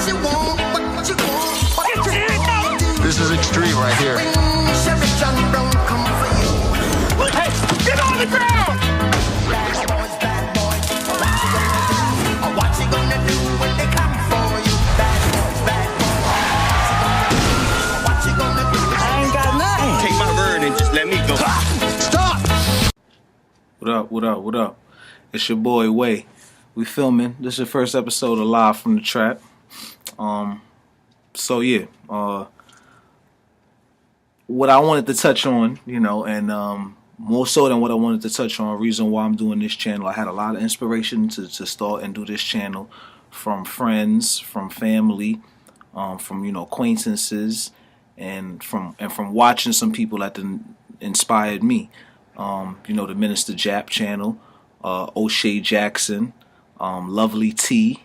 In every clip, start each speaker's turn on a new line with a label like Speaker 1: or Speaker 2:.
Speaker 1: This is extreme right here.
Speaker 2: Hey, get on the ground!
Speaker 3: What you gonna do when they come for you? Bad boys. What you gonna do?
Speaker 2: I ain't got nothing.
Speaker 1: Take my word and just let me go. Stop!
Speaker 4: What up, what up, what up? It's your boy Way. We filming. This is the first episode of Live from the Trap. So yeah, what I wanted to touch on, and more so than what I wanted to touch on, reason why I'm doing this channel, I had a lot of inspiration to start and do this channel from friends, from family, from acquaintances, and from watching some people that inspired me. The Minister Jap channel, O'Shea Jackson, Lovely T,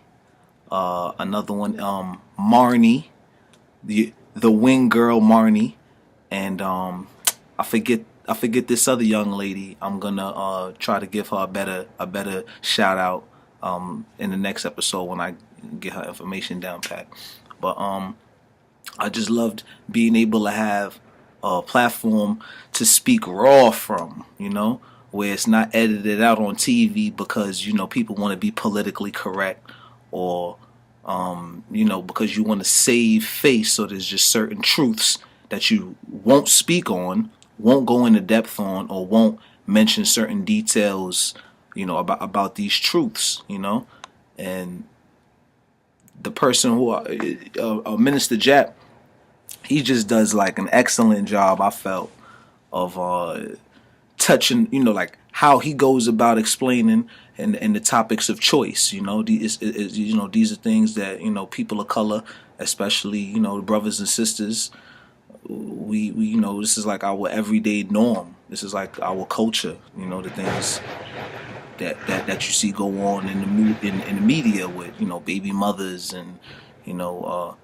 Speaker 4: another one, Marnie, the wing girl Marnie, and I forget this other young lady. I'm gonna try to give her a better shout out in the next episode when I get her information down pat. But I just loved being able to have a platform to speak raw from, where it's not edited out on TV because people want to be politically correct, or because you want to save face. So there's just certain truths that you won't speak on, won't go into depth on, or won't mention certain details, about these truths, and the person who, Minister Jap, he just does like an excellent job, I felt, of touching, like how he goes about explaining and the topics of choice. These are things that people of color, especially the brothers and sisters, we this is like our everyday norm. This is like our culture. The things that you see go on in the media with baby mothers and why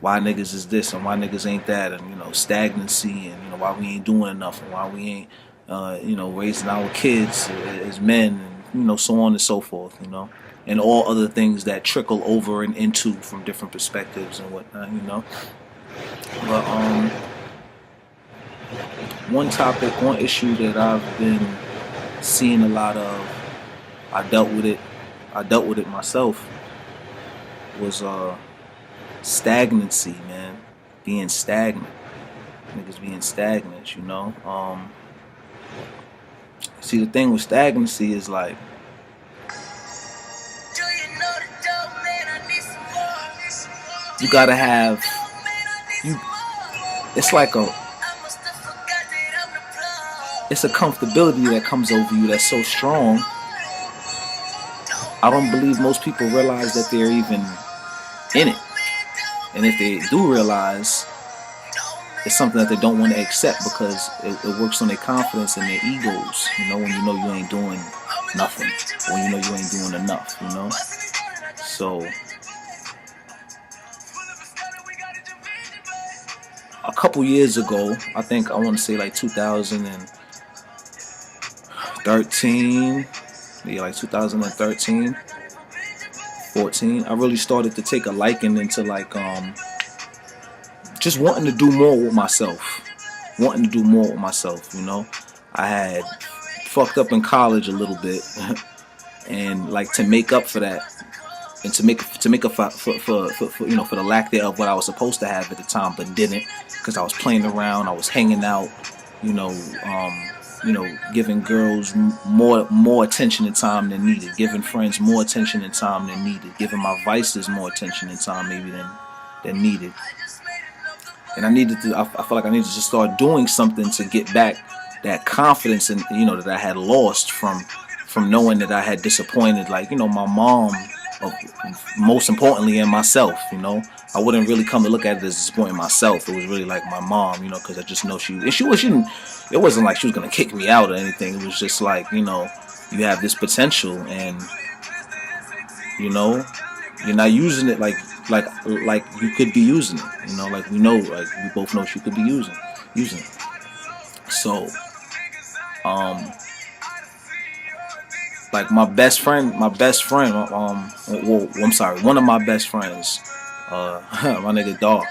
Speaker 4: niggas is this and why niggas ain't that, and stagnancy, and why we ain't doing enough, and why we ain't raising our kids as men, and so on and so forth, and all other things that trickle over and into from different perspectives and whatnot, But one issue that I've been seeing a lot of, I dealt with it myself, was stagnancy, man. Being stagnant. Niggas being stagnant, See, the thing with stagnancy is like, you gotta have, it's like it's a comfortability that comes over you that's so strong. I don't believe most people realize that they're even in it. And if they do realize, it's something that they don't want to accept because it works on their confidence and their egos, when you ain't doing nothing, or you ain't doing enough, So a couple years ago, I want to say like 2013, like 2013, 14, I really started to take a liking into like just wanting to do more with myself. I had fucked up in college a little bit, and like to make up for that, and to make up for for the lack thereof what I was supposed to have at the time, but didn't, because I was playing around, I was hanging out, giving girls more attention and time than needed, giving friends more attention and time than needed, giving my vices more attention and time maybe than needed. And I felt like I needed to start doing something to get back that confidence and that I had lost from knowing that I had disappointed, like my mom, most importantly, and myself. I wouldn't really come to look at it as disappointing myself. It was really like my mom, because I just know it wasn't like she was gonna kick me out or anything. It was just like, you have this potential, and you're not using it like you could be using it. Like we both know she could be using it. So like one of my best friends, my nigga Dawg.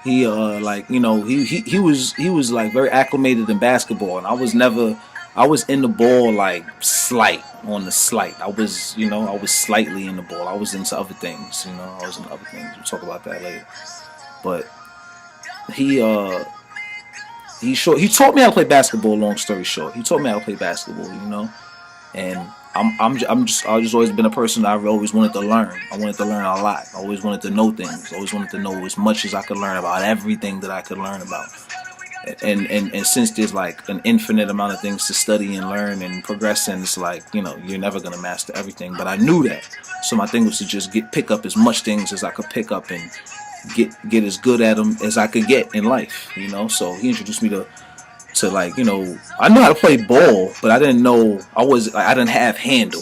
Speaker 4: He like, you know, he was like very acclimated in basketball, and I was in the ball like slight on the slight. I was slightly in the ball. I was into other things, I was into other things. We'll talk about that later. But he taught me how to play basketball. Long story short, he taught me how to play basketball, and I've just always been a person that I've always wanted to learn. I wanted to learn a lot. I always wanted to know things. I always wanted to know as much as I could learn about everything that I could learn about. And since there's like an infinite amount of things to study and learn and progress in, it's like, you're never gonna master everything. But I knew that, so my thing was to just pick up as much things as I could pick up and get as good at them as I could get in life. So he introduced me to like, I knew how to play ball, but I didn't know I didn't have handle.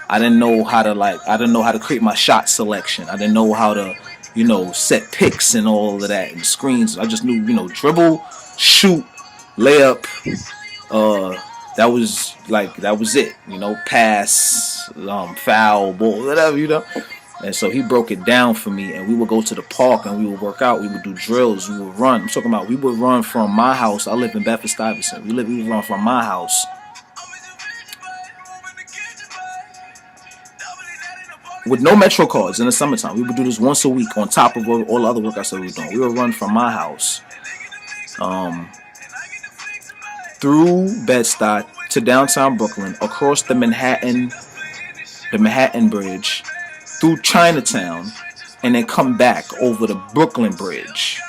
Speaker 4: I didn't know how to create my shot selection. I didn't know how to, set picks and all of that and screens. I just knew, dribble, shoot, layup. That was it. Pass, foul, ball, whatever. And so he broke it down for me, and we would go to the park and we would work out. We would do drills. We would run. I'm talking about we would run from my house. I live in Bedford-Stuyvesant. We would run from my house with no Metro cards in the summertime. We would do this once a week on top of all the other workouts that we were doing. We would run from my house through Bed-Stuy to downtown Brooklyn, across the Manhattan Bridge, through Chinatown, and then come back over the Brooklyn Bridge.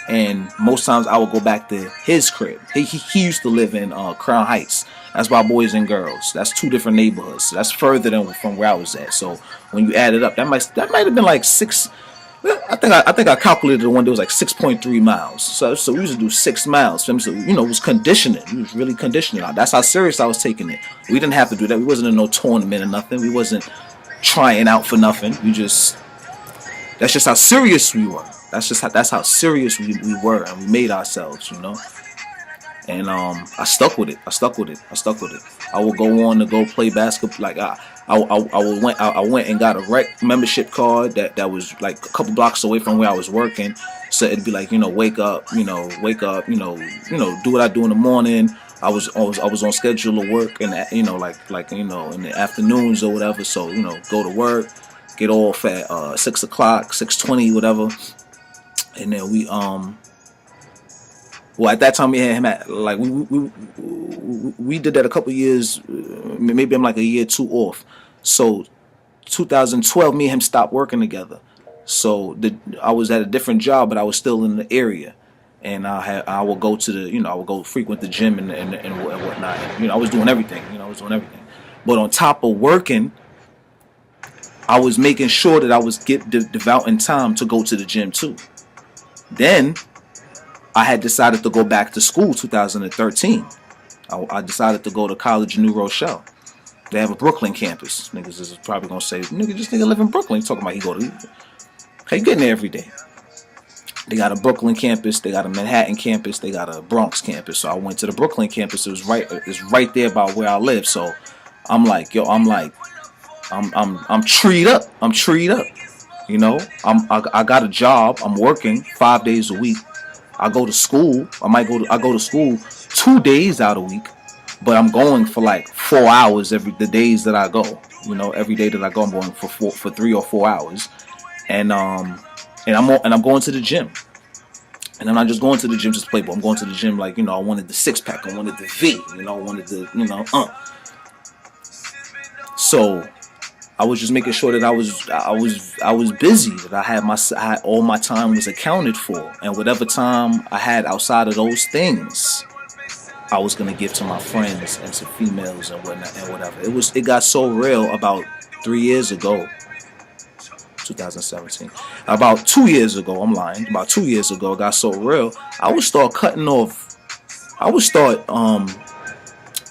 Speaker 4: And most times I would go back to his crib. He used to live in Crown Heights. That's by Boys and Girls. That's two different neighborhoods. So that's further than from where I was at. So when you add it up, that might have been like 6. I think I calculated the one that was like 6.3 miles. So we used to do 6 miles. So it was conditioning. It was really conditioning. That's how serious I was taking it. We didn't have to do that. We wasn't in no tournament or nothing. We wasn't trying out for nothing. That's just how serious we were. That's how serious we were, and we made ourselves, And I stuck with it. I would go on to go play basketball. Like I went and got a rec membership card that was like a couple blocks away from where I was working. So it'd be like, wake up, do what I do in the morning. I was on schedule of work, and in the afternoons or whatever. So go to work, get off at 6 o'clock, 6:20, whatever, and then we Well, at that time we had him at like we did that a couple years, maybe I'm like a year or two off. So 2012, me and him stopped working together. So I was at a different job, but I was still in the area. And I would go to I would go frequent the gym and whatnot. And, I was doing everything. But on top of working, I was making sure that I was devoting time to go to the gym too. Then I had decided to go back to school 2013. I decided to go to college in New Rochelle. They have a Brooklyn campus. Niggas is probably gonna say, nigga live in Brooklyn. He talking about he getting there every day. They got a Brooklyn campus, they got a Manhattan campus, they got a Bronx campus. So I went to the Brooklyn campus. It's right there by where I live. So I'm like, I'm treed up. I got a job. I'm working 5 days a week. I go to school. I go to school 2 days out a week, but I'm going for like 4 hours the days that I go. Every day that I go, I'm going for 3 or 4 hours, and I'm going to the gym. And I'm not just going to the gym just to play ball. I'm going to the gym like, I wanted the 6-pack. I wanted the V. I wanted the, So I was just making sure that I was busy, that I had all my time was accounted for. And whatever time I had outside of those things, I was going to give to my friends and to females and whatnot and whatever. It got so real about 3 years ago. 2017. About 2 years ago, I'm lying. About 2 years ago, it got so real. I would start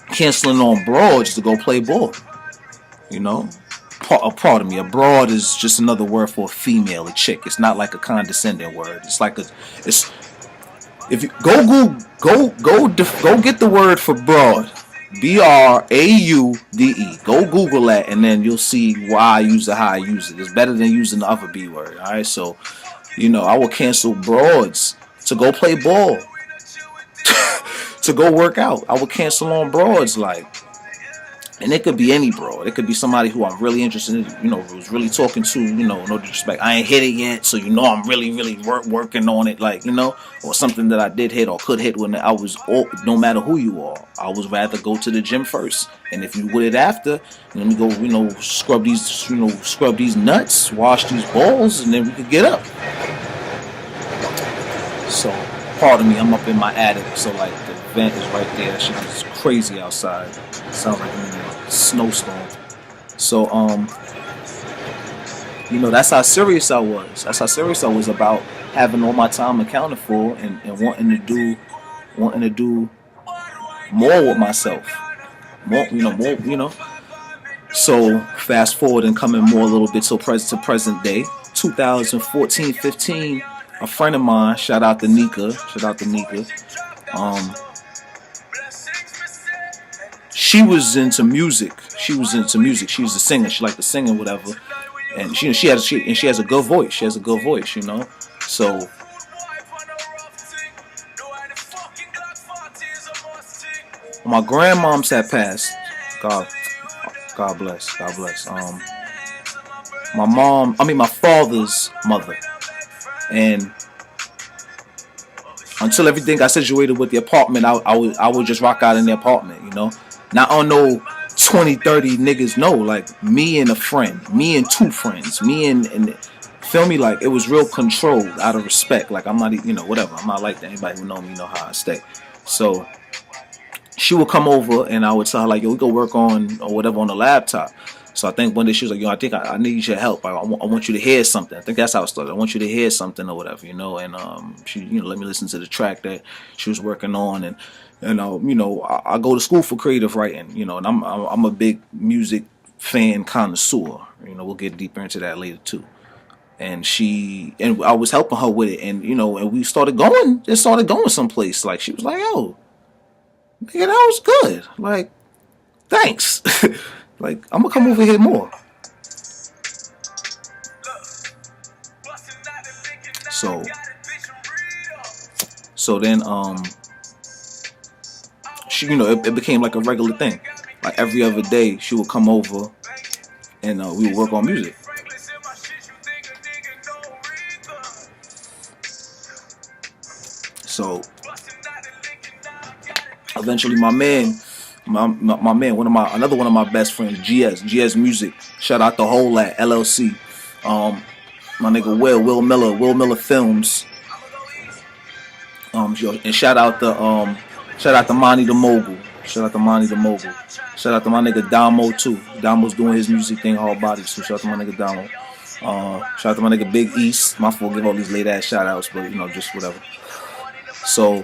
Speaker 4: canceling on broads to go play ball. Pardon me. A broad is just another word for a female, a chick. It's not like a condescending word. It's like if you go get the word for broad. BRAUDE. Go Google that, and then you'll see why I use it, how I use it. It's better than using the other B word. All right, so I will cancel broads to go play ball, to go work out. I would cancel on broads, like. And it could be any broad. It could be somebody who I'm really interested in, who's really talking to, no disrespect. I ain't hit it yet, so I'm really, really working on it, like, or something that I did hit or could hit when I was, no matter who you are, I would rather go to the gym first. And if you with it after, let me go, scrub these nuts, wash these balls, and then we could get up. So, pardon me, I'm up in my attic, so like the vent is right there. That shit is crazy outside. Sounds like a snowstorm. So that's how serious I was. That's how serious I was about having all my time accounted for and wanting to do more with myself. More. So fast forward and coming more a little bit to present day, 2014-15. A friend of mine, shout out to Nika. She was into music. She was a singer. She liked to sing and whatever. And she has a good voice. So my grandmoms had passed. God bless. My father's mother. And until everything got situated with the apartment, I would just rock out in the apartment, Not on no 20, 30 niggas, no. Like, me and a friend, me and two friends, me and feel me? Like, it was real controlled out of respect. Like, I'm not, whatever. I'm not like that. Anybody who know me know how I stay. So, she would come over and I would tell her, like, yo, we go work on, or whatever, on the laptop. So I think one day she was like, I think I need your help. I want you to hear something. I think that's how it started. I want you to hear something or whatever, And she, let me listen to the track that she was working on, and I go to school for creative writing, and I'm a big music fan connoisseur. We'll get deeper into that later too. And I was helping her with it, and and we started going. It started going someplace. Like, she was like, "Yo, nigga, that was good. Like, thanks." Like, I'm gonna come over here more. So then she, it became like a regular thing. Like, every other day she would come over and we would work on music. So eventually my man, another one of my best friends, GS Music. Shout out the whole at LLC. My nigga Will Miller Films. And shout out to Monty the Mogul. Shout out to my nigga Damo too. Damo's doing his music thing, Hard Body. So shout out to my nigga Damo. Shout out to my nigga Big East. My fault, give all these late ass shout outs, but just whatever. So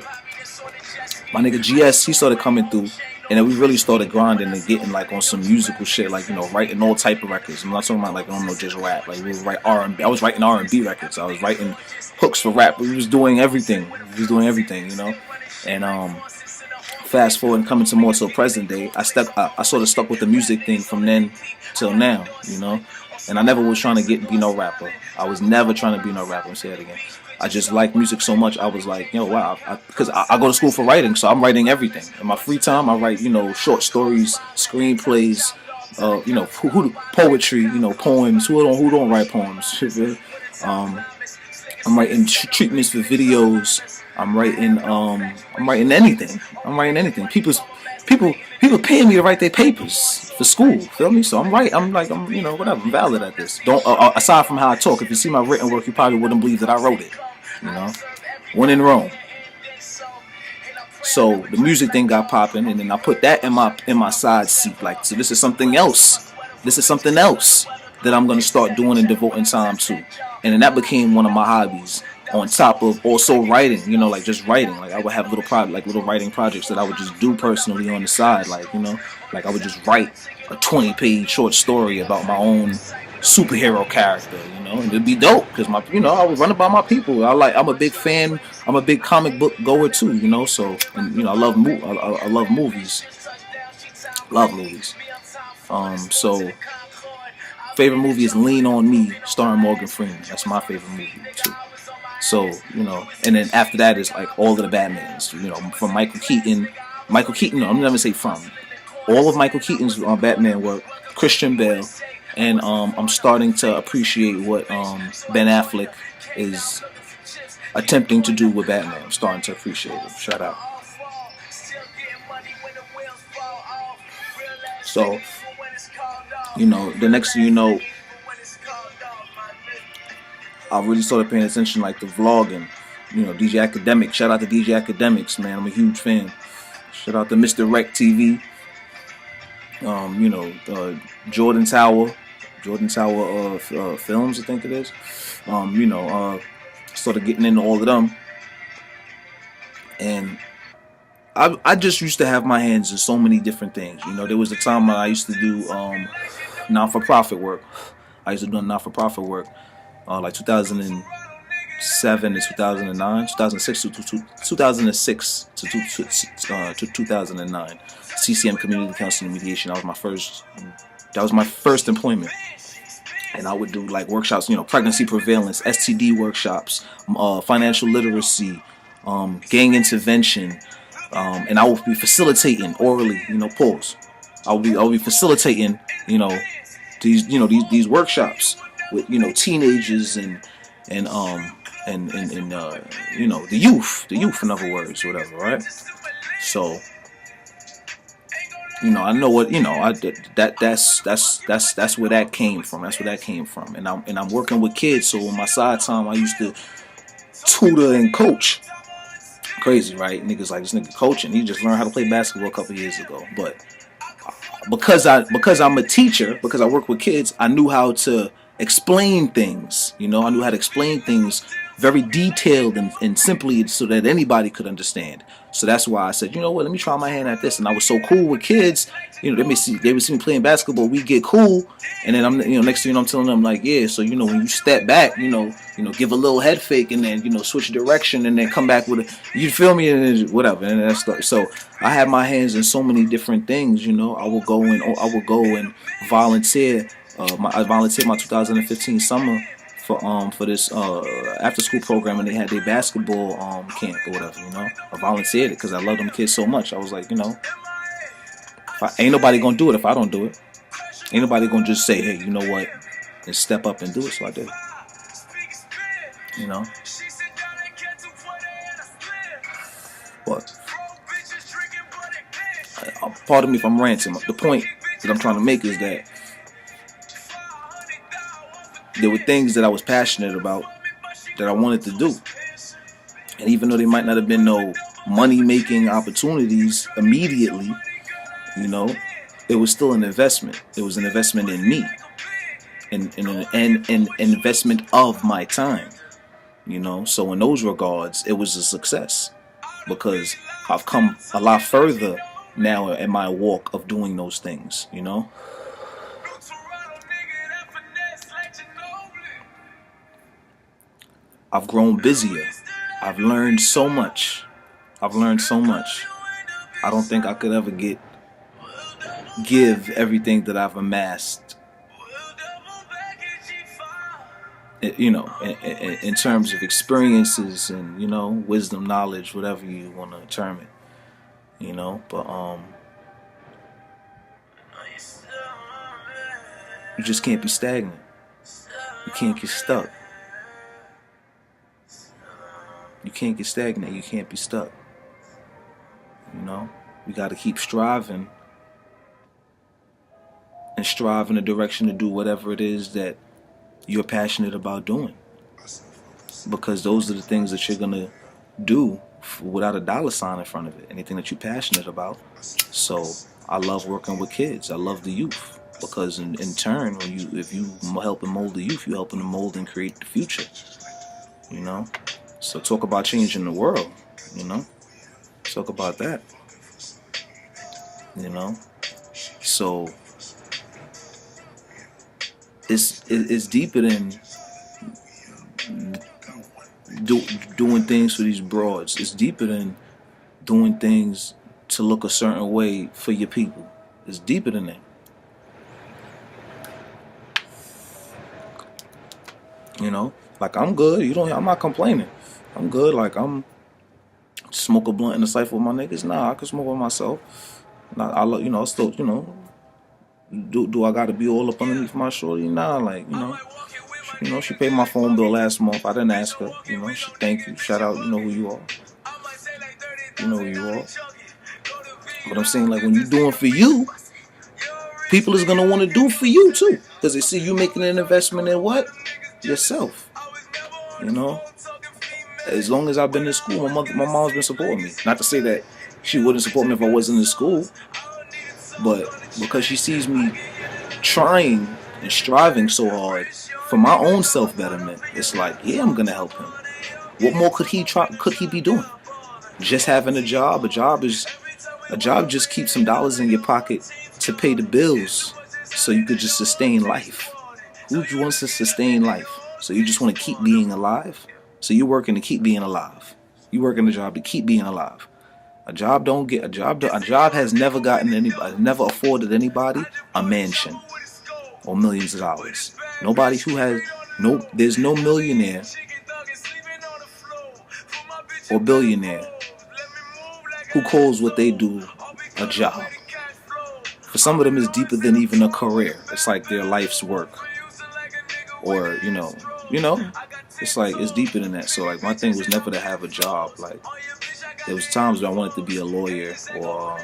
Speaker 4: my nigga GS, he started coming through. And then we really started grinding and getting like on some musical shit, like writing all type of records. I'm not talking about like, I don't know, just rap. Like, we would write R&B. I was writing R&B records. I was writing hooks for rap. We was doing everything. And fast forward and coming to more till present day, I sort of stuck with the music thing from then till now, And I never was trying to be no rapper. I was never trying to be no rapper. Say that again. I just like music so much. I was like, wow, because I go to school for writing, so I'm writing everything. In my free time, I write, short stories, screenplays, poetry, poems. Who don't write poems? I'm writing treatments for videos. I'm writing anything. People paying me to write their papers for school. Feel me? So I'm whatever. I'm valid at this. Don't aside from how I talk. If you see my written work, you probably wouldn't believe that I wrote it. When in Rome. So the music thing got popping, and then I put that in my side seat. Like, so this is something else. That I'm gonna start doing and devoting time to, and then that became one of my hobbies. On top of also writing, like just writing. Like, I would have little writing projects that I would just do personally on the side. Like, like I would just write a 20-page short story about my own superhero character, and it'd be dope because I would run it by my people. I'm a big fan. I'm a big comic book goer too, So, and I love movies. Love movies. So favorite movie is Lean on Me, starring Morgan Freeman. That's my favorite movie too. So, and then after that is like all of the Batmans, from Michael Keaton. Michael Keaton, no, I'm never say from. All of Michael Keaton's Batman work, Christian Bale, and I'm starting to appreciate what Ben Affleck is attempting to do with Batman. I'm starting to appreciate it. Shout out. So, the next thing you know, I really started paying attention, like the vlogging. DJ Academic. Shout out to DJ Academics, man. I'm a huge fan. Shout out to Mr. Rec TV. Jordan Tower Films, I think it is. Started getting into all of them, and I just used to have my hands in so many different things. There was a time when I used to do non-for-profit work. I used to do non-for-profit work, like 2007 to 2009, 2006 to 2006 to 2009. CCM Community Counseling and Mediation. That was my first employment. And I would do like workshops, pregnancy prevalence, STD workshops, financial literacy, gang intervention, and I would be facilitating orally, pause. I'll be facilitating, these workshops with teenagers and the youth, in other words, whatever, right? So, I know what that's where that came from. And I'm working with kids. So on my side time, I used to tutor and coach. Crazy, right? Niggas like this nigga coaching. He just learned how to play basketball a couple years ago. But because I'm a teacher, because I work with kids, I knew how to explain things. I knew how to explain things very detailed and simply so that anybody could understand. So that's why I said, let me try my hand at this. And I was so cool with kids. They would see me playing basketball. We get cool, and then I'm, next thing I'm telling them like, yeah. So when you step back, give a little head fake, and then switch direction, and then come back with you feel me, and then whatever, and that's so I have my hands in so many different things. I will go and volunteer. I volunteered my 2015 summer for this after school program, and they had their basketball camp or whatever. I volunteered it because I love them kids so much. I was like, ain't nobody gonna do it if I don't do it. Ain't nobody gonna just say, hey, you know what, and step up and do it. So I did. But pardon me if I'm ranting. The point that I'm trying to make is that there were things that I was passionate about that I wanted to do. And even though they might not have been no money-making opportunities immediately, it was still an investment. It was an investment in me. And an investment of my time. So in those regards, it was a success. Because I've come a lot further now in my walk of doing those things, I've grown busier. I've learned so much. I don't think I could ever give everything that I've amassed, in terms of experiences and, wisdom, knowledge, whatever you want to term it, but you just can't be stagnant. You can't get stuck. You can't get stagnant. You can't be stuck. We got to keep striving and strive in a direction to do whatever it is that you're passionate about doing. Because those are the things that you're going to do without a dollar sign in front of it. Anything that you're passionate about. So I love working with kids. I love the youth. Because in turn, if you help and mold the youth, you're helping to mold and create the future. So talk about changing the world, Talk about that, So it's deeper than doing things for these broads. It's deeper than doing things to look a certain way for your people. It's deeper than that. You know, like I'm good. I'm not complaining. I'm good. Like I'm smoke a blunt in the cipher with my niggas. Nah, I can smoke with myself. Nah, I still, do I gotta be all up underneath my shorty? Nah, like, she paid my phone bill last month. I didn't ask her. She thank you. Shout out, you know who you are. You know who you are. But I'm saying, like, when you're doing for you, people is gonna want to do for you too, because they see you making an investment in what? Yourself. As long as I've been in school, my mom's been supporting me. Not to say that she wouldn't support me if I wasn't in school, but because she sees me trying and striving so hard for my own self-betterment, it's like, yeah, I'm gonna help him. What more could he be doing? Just having a job. A job just keeps some dollars in your pocket to pay the bills, so you could just sustain life. Who wants to sustain life? So you just want to keep being alive? So you're working to keep being alive. You working a job to keep being alive. A job has never never afforded anybody a mansion or millions of dollars. There's no millionaire or billionaire who calls what they do a job. For some of them, it's deeper than even a career. It's like their life's work, or it's like it's deeper than that. So like my thing was never to have a job. Like there was times where I wanted to be a lawyer or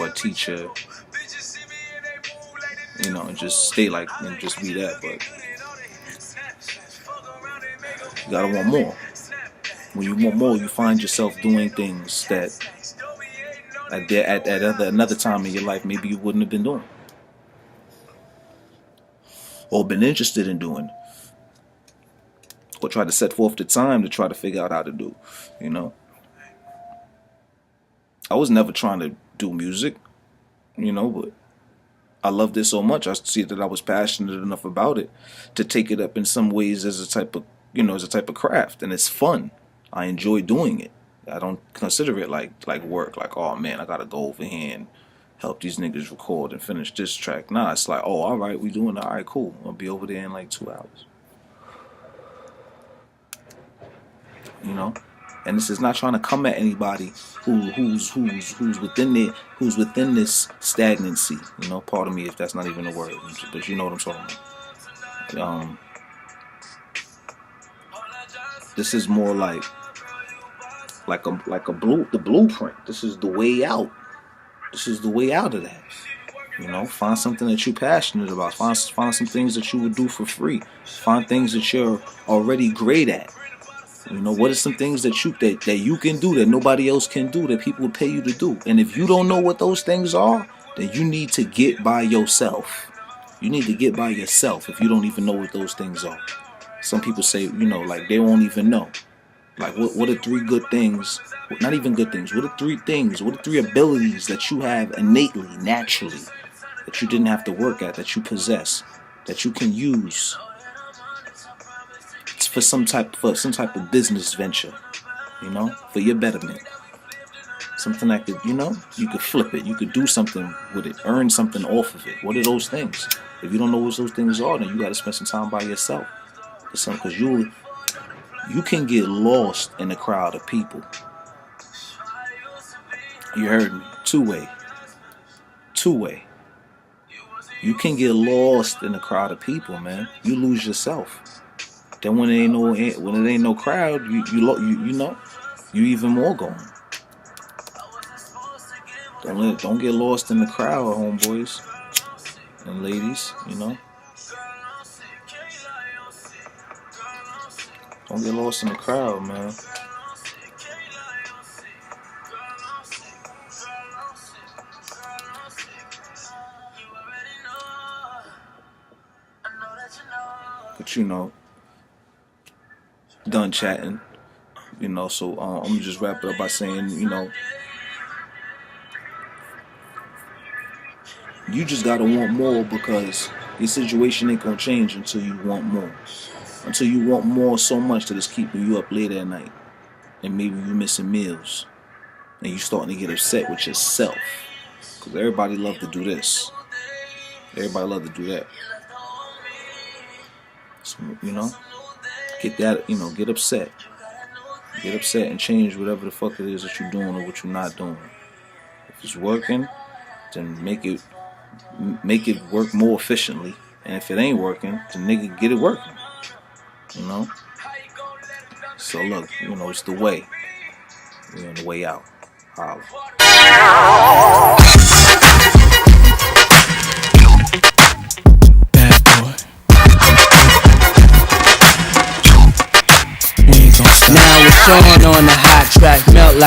Speaker 4: a teacher, and just stay and just be that. But you gotta want more. When you want more, you find yourself doing things that at another time in your life maybe you wouldn't have been doing or been interested in doing, or try to set forth the time to try to figure out how to do. I was never trying to do music, but I loved it so much. I see that I was passionate enough about it to take it up in some ways as a type of craft, and it's fun. I enjoy doing it. I don't consider it like work. Like, oh man, I gotta go over here and help these niggas record and finish this track. Nah, it's like, oh, all right, we doing it. All right, cool. I'll be over there in like 2 hours. And this is not trying to come at anybody who's within this stagnancy. Pardon me if that's not even a word, but you know what I'm talking about. This is more like the blueprint. This is the way out. This is the way out of that. Find something that you're passionate about. Find some things that you would do for free. Find things that you're already great at. What are some things that you can do that nobody else can do, that people will pay you to do? And if you don't know what those things are, then you need to get by yourself. You need to get by yourself if you don't even know what those things are. Some people say, like they won't even know. Like, what are 3 good things? Not even good things. What are 3 things? What are 3 abilities that you have innately, naturally, that you didn't have to work at, that you possess, that you can use for some type of business venture, for your betterment? Something that could, you could flip it. You could do something with it, earn something off of it. What are those things? If you don't know what those things are, then you got to spend some time by yourself. Because you can get lost in a crowd of people. You heard me. Two-way. You can get lost in a crowd of people, man. You lose yourself. Then when it ain't no crowd, you even more going. Don't get lost in the crowd, homeboys and ladies. Don't get lost in the crowd, man. But done chatting, so I'm gonna just wrap it up by saying, you just gotta want more, because your situation ain't gonna change until you want more. Until you want more so much that it's keeping you up late at night, and maybe you're missing meals, and you're starting to get upset with yourself. Because everybody love to do this. Everybody love to do that. So, you know, get that, you know, get upset. Get upset and change whatever the fuck it is that you're doing or what you're not doing. If it's working, then make it work more efficiently. And if it ain't working, then nigga get it working. You know? So look, you know, it's the way. We're on the way out. Holla.
Speaker 5: Bad boy. Now it's on the hot track, melt like